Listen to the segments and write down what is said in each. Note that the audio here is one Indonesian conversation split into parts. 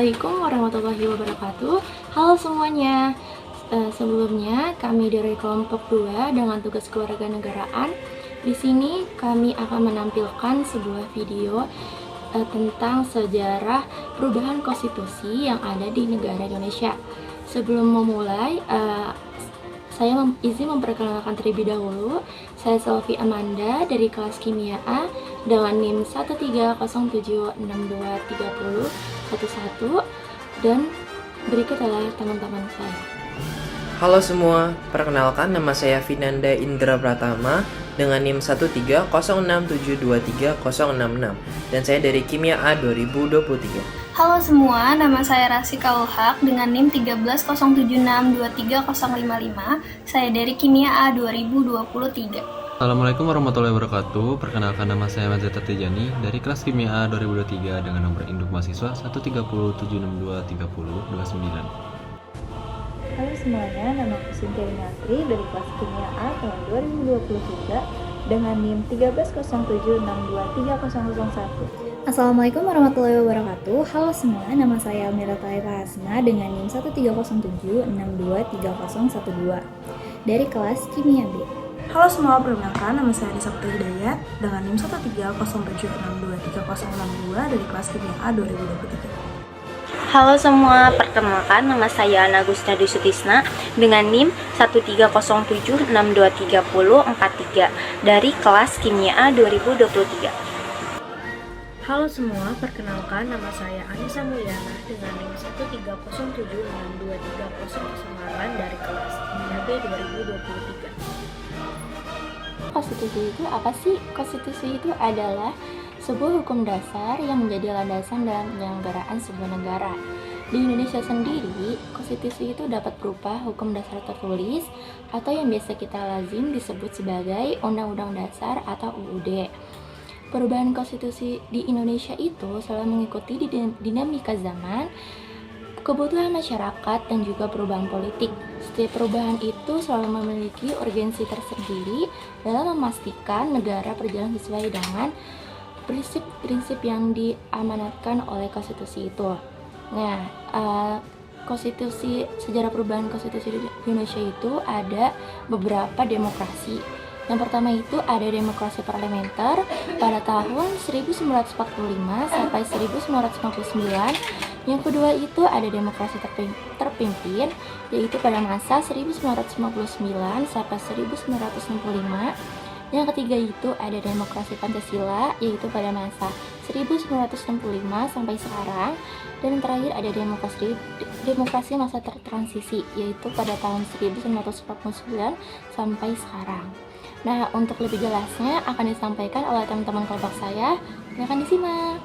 Assalamualaikum warahmatullahi wabarakatuh. Halo semuanya. Sebelumnya kami dari kelompok 2 dengan tugas kewarganegaraan. Di sini kami akan menampilkan sebuah video tentang sejarah perubahan konstitusi yang ada di negara Indonesia. Sebelum memulai, saya izin memperkenalkan terlebih dahulu. Saya Selvi Amanda dari kelas Kimia A dengan NIM 13067623011 dan berikut adalah teman-teman saya. Halo semua, perkenalkan nama saya Vinanda Indra Pratama dengan NIM 13067236066 dan saya dari Kimia A 2023. Halo semua, nama saya Rasika Ulhak dengan NIM 13076230055. Saya dari Kimia A 2023. Assalamualaikum warahmatullahi wabarakatuh. Perkenalkan nama saya Mazata Tijani dari kelas Kimia A 2023 dengan nomor induk mahasiswa 13076230029. Halo semuanya, nama aku Cynthia Winatri dari kelas Kimia A tahun 2023 dengan NIM 13076230001. Assalamualaikum warahmatullahi wabarakatuh. Halo semua, nama saya Almira Taira Hasna dengan NIM 13076230012 dari kelas Kimia B. Halo semua, perkenalkan nama saya Risa Putri Hidayat dengan NIM 13076230062 dari kelas Kimia A 2023. Halo semua, perkenalkan nama saya Ana Gustadi Sutisna dengan NIM 13076230043 dari kelas Kimia A 2023. Halo semua, perkenalkan nama saya Anissa Mulyana dengan NIM 13076230008 dari kelas Kimia B 2023. Konstitusi itu apa sih? Konstitusi itu adalah sebuah hukum dasar yang menjadi landasan dalam penyelenggaraan sebuah negara. Di Indonesia sendiri, konstitusi itu dapat berupa hukum dasar tertulis atau yang biasa kita lazim disebut sebagai Undang-Undang Dasar atau UUD. Perubahan konstitusi di Indonesia itu selalu mengikuti dinamika zaman, kebutuhan masyarakat, dan juga perubahan politik. Setiap perubahan itu selalu memiliki urgensi tersendiri dalam memastikan negara berjalan sesuai dengan prinsip-prinsip yang diamanatkan oleh konstitusi itu. Nah, sejarah perubahan konstitusi di Indonesia itu ada beberapa demokrasi. Yang pertama itu ada demokrasi parlementer pada tahun 1945 sampai 1959. Yang kedua itu ada demokrasi terpimpin, yaitu pada masa 1959 sampai 1965. Yang ketiga itu ada demokrasi Pancasila, yaitu pada masa 1965 sampai sekarang. Dan yang terakhir ada demokrasi masa transisi, yaitu pada tahun 1949 sampai sekarang. Nah, untuk lebih jelasnya akan disampaikan oleh teman-teman kelompok saya. Silakan disimak.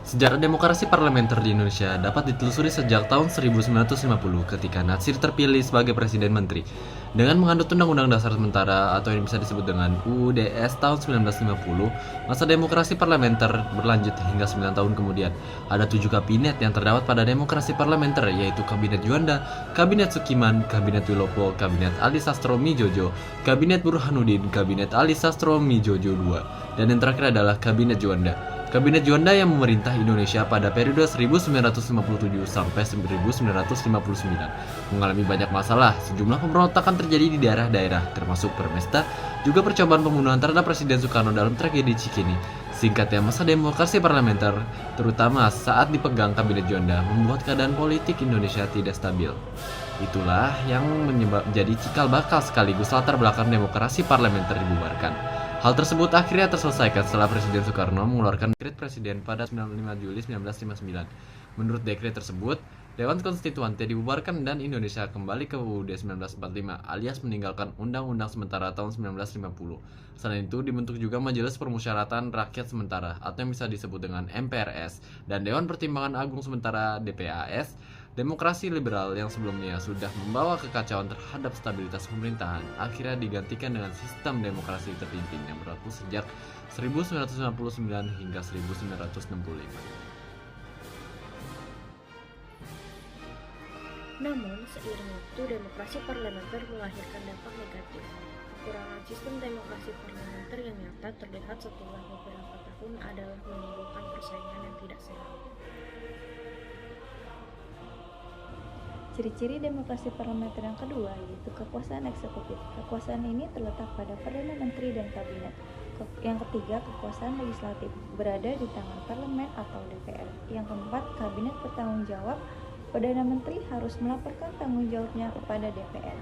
Sejarah demokrasi parlementer di Indonesia dapat ditelusuri sejak tahun 1950 ketika Natsir terpilih sebagai Presiden Menteri. Dengan menganut Undang-Undang Dasar Sementara atau yang bisa disebut dengan UUDS tahun 1950, masa demokrasi parlementer berlanjut hingga 9 tahun kemudian. Ada 7 kabinet yang terdapat pada demokrasi parlementer, yaitu Kabinet Juanda, Kabinet Sukiman, Kabinet Wilopo, Kabinet Ali Sastro Mijojo, Kabinet Burhanuddin, Kabinet Ali Sastro Mijojo II, dan yang terakhir adalah Kabinet Juanda. Kabinet Juanda yang memerintah Indonesia pada periode 1957 sampai 1959 mengalami banyak masalah. Sejumlah pemberontakan terjadi di daerah-daerah, termasuk Permesta, juga percobaan pembunuhan terhadap Presiden Soekarno dalam tragedi Cikini. Singkatnya, masa demokrasi parlementer, terutama saat dipegang Kabinet Juanda, membuat keadaan politik Indonesia tidak stabil. Itulah yang menjadi cikal bakal sekaligus latar belakang demokrasi parlementer dibubarkan. Hal tersebut akhirnya terselesaikan setelah Presiden Soekarno mengeluarkan dekret Presiden pada 5 Juli 1959. Menurut dekret tersebut, Dewan Konstituante dibubarkan dan Indonesia kembali ke UUD 1945 alias meninggalkan Undang-Undang Sementara tahun 1950. Selain itu, dibentuk juga Majelis Permusyawaratan Rakyat Sementara atau yang bisa disebut dengan MPRS dan Dewan Pertimbangan Agung Sementara DPAS. Demokrasi liberal yang sebelumnya sudah membawa kekacauan terhadap stabilitas pemerintahan akhirnya digantikan dengan sistem demokrasi terpimpin yang berlaku sejak 1999 hingga 1965. Namun, seiring waktu, demokrasi parlementer melahirkan dampak negatif. Kekurangan sistem demokrasi parlementer yang nyata terlihat setelah beberapa tahun adalah menimbulkan persaingan yang tidak sehat. Ciri-ciri demokrasi parlementer yang kedua yaitu kekuasaan eksekutif. Kekuasaan ini terletak pada Perdana Menteri dan Kabinet. Yang ketiga, kekuasaan legislatif berada di tangan parlemen atau DPR. Yang keempat, kabinet bertanggung jawab. Perdana Menteri harus melaporkan tanggung jawabnya kepada DPR.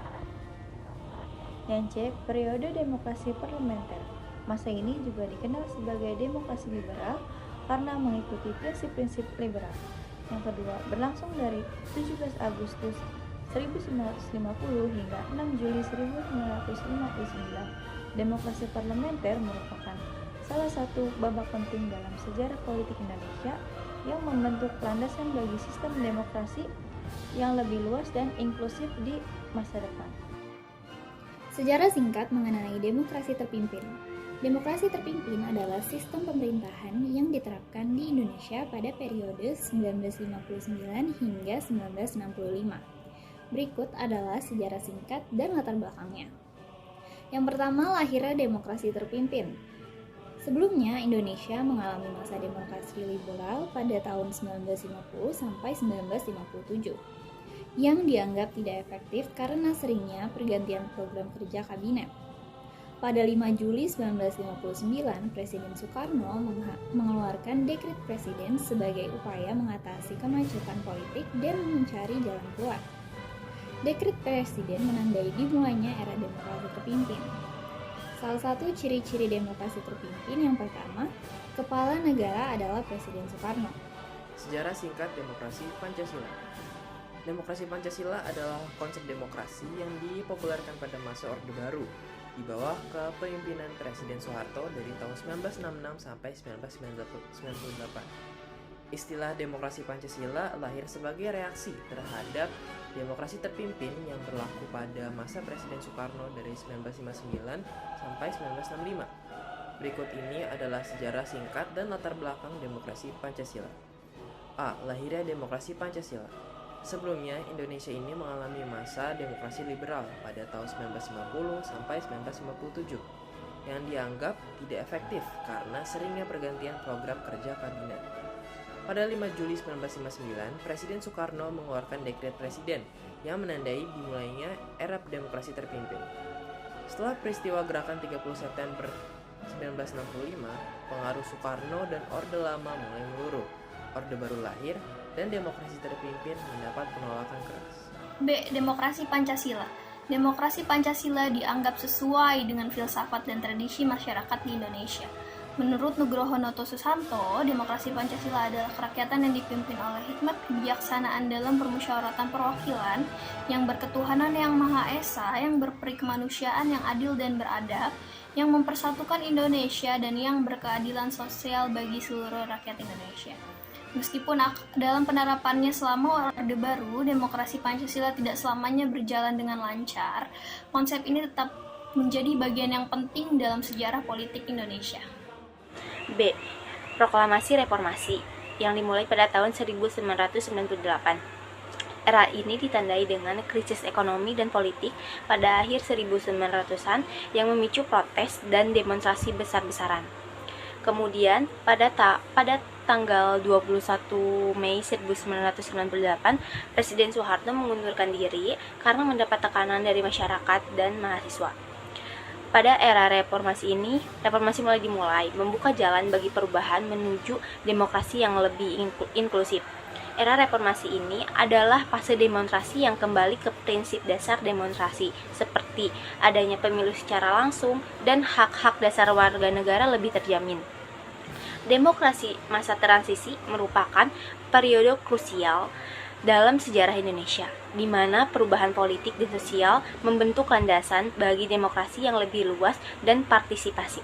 Yang C, periode demokrasi parlementer. Masa ini juga dikenal sebagai demokrasi liberal karena mengikuti prinsip-prinsip liberal. Yang kedua, berlangsung dari 17 Agustus 1950 hingga 6 Juli 1959. Demokrasi parlementer merupakan salah satu babak penting dalam sejarah politik Indonesia yang membentuk landasan bagi sistem demokrasi yang lebih luas dan inklusif di masa depan. Sejarah singkat mengenai demokrasi terpimpin. Demokrasi terpimpin adalah sistem pemerintahan yang diterapkan di Indonesia pada periode 1959 hingga 1965. Berikut adalah sejarah singkat dan latar belakangnya. Yang pertama, lahirnya demokrasi terpimpin. Sebelumnya, Indonesia mengalami masa demokrasi liberal pada tahun 1950 sampai 1957 yang dianggap tidak efektif karena seringnya pergantian program kerja kabinet. Pada 5 Juli 1959, Presiden Soekarno mengeluarkan dekret presiden sebagai upaya mengatasi kemacetan politik dan mencari jalan keluar. Dekret presiden menandai dimulainya era demokrasi terpimpin. Salah satu ciri-ciri demokrasi terpimpin yang pertama, kepala negara adalah Presiden Soekarno. Sejarah singkat demokrasi Pancasila. Demokrasi Pancasila adalah konsep demokrasi yang dipopulerkan pada masa Orde Baru di bawah kepemimpinan Presiden Soeharto dari tahun 1966 sampai 1998. Istilah demokrasi Pancasila lahir sebagai reaksi terhadap demokrasi terpimpin yang berlaku pada masa Presiden Soekarno dari 1959 sampai 1965. Berikut ini adalah sejarah singkat dan latar belakang demokrasi Pancasila. A. Lahirnya demokrasi Pancasila. Sebelumnya, Indonesia ini mengalami masa demokrasi liberal pada tahun 1950 sampai 1957 yang dianggap tidak efektif karena seringnya pergantian program kerja kabinet. Pada 5 Juli 1959, Presiden Soekarno mengeluarkan dekret presiden yang menandai dimulainya era demokrasi terpimpin. Setelah peristiwa gerakan 30 September 1965, pengaruh Soekarno dan Orde Lama mulai meluruh. Orde Baru lahir dan demokrasi terpimpin mendapat penolakan keras. B. Demokrasi Pancasila. Demokrasi Pancasila dianggap sesuai dengan filsafat dan tradisi masyarakat di Indonesia. Menurut Nugroho Noto Susanto, demokrasi Pancasila adalah kerakyatan yang dipimpin oleh hikmat kebijaksanaan dalam permusyawaratan perwakilan yang berketuhanan yang Maha Esa, yang berperi kemanusiaan yang adil dan beradab, yang mempersatukan Indonesia dan yang berkeadilan sosial bagi seluruh rakyat Indonesia. Meskipun dalam penerapannya selama Orde Baru, demokrasi Pancasila tidak selamanya berjalan dengan lancar, konsep ini tetap menjadi bagian yang penting dalam sejarah politik Indonesia. B. Proklamasi Reformasi yang dimulai pada tahun 1998. Era ini ditandai dengan krisis ekonomi dan politik pada akhir 1900-an yang memicu protes dan demonstrasi besar-besaran. Kemudian, pada tanggal 21 Mei 1998, Presiden Soeharto mengundurkan diri karena mendapat tekanan dari masyarakat dan mahasiswa. Pada era reformasi ini, reformasi mulai dimulai, membuka jalan bagi perubahan menuju demokrasi yang lebih inklusif. Era reformasi ini adalah fase demonstrasi yang kembali ke prinsip dasar demonstrasi, seperti adanya pemilu secara langsung dan hak-hak dasar warga negara lebih terjamin. Demokrasi masa transisi merupakan periode krusial dalam sejarah Indonesia, di mana perubahan politik dan sosial membentuk landasan bagi demokrasi yang lebih luas dan partisipasi.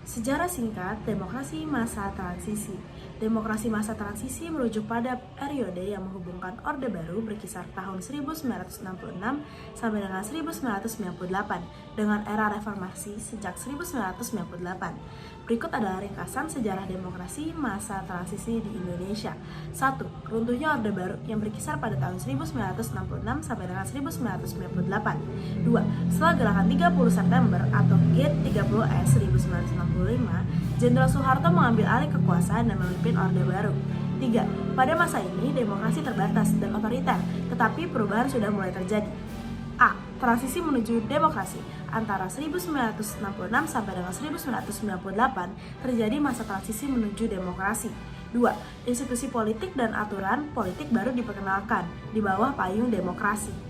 Sejarah singkat demokrasi masa transisi. Demokrasi masa transisi merujuk pada periode yang menghubungkan Orde Baru berkisar tahun 1966 sampai dengan 1998 dengan era reformasi sejak 1998. Berikut adalah ringkasan sejarah demokrasi masa transisi di Indonesia. 1. Runtuhnya Orde Baru yang berkisar pada tahun 1966 sampai dengan 1998. 2. Setelah gerakan 30 September atau G30S 1965, Jenderal Soeharto mengambil alih kekuasaan dan memimpin Orde Baru. 3. Pada masa ini, demokrasi terbatas dan otoriter, tetapi perubahan sudah mulai terjadi. A. Transisi menuju demokrasi. Antara 1966 sampai dengan 1998 terjadi masa transisi menuju demokrasi. 2. Institusi politik dan aturan politik baru diperkenalkan di bawah payung demokrasi.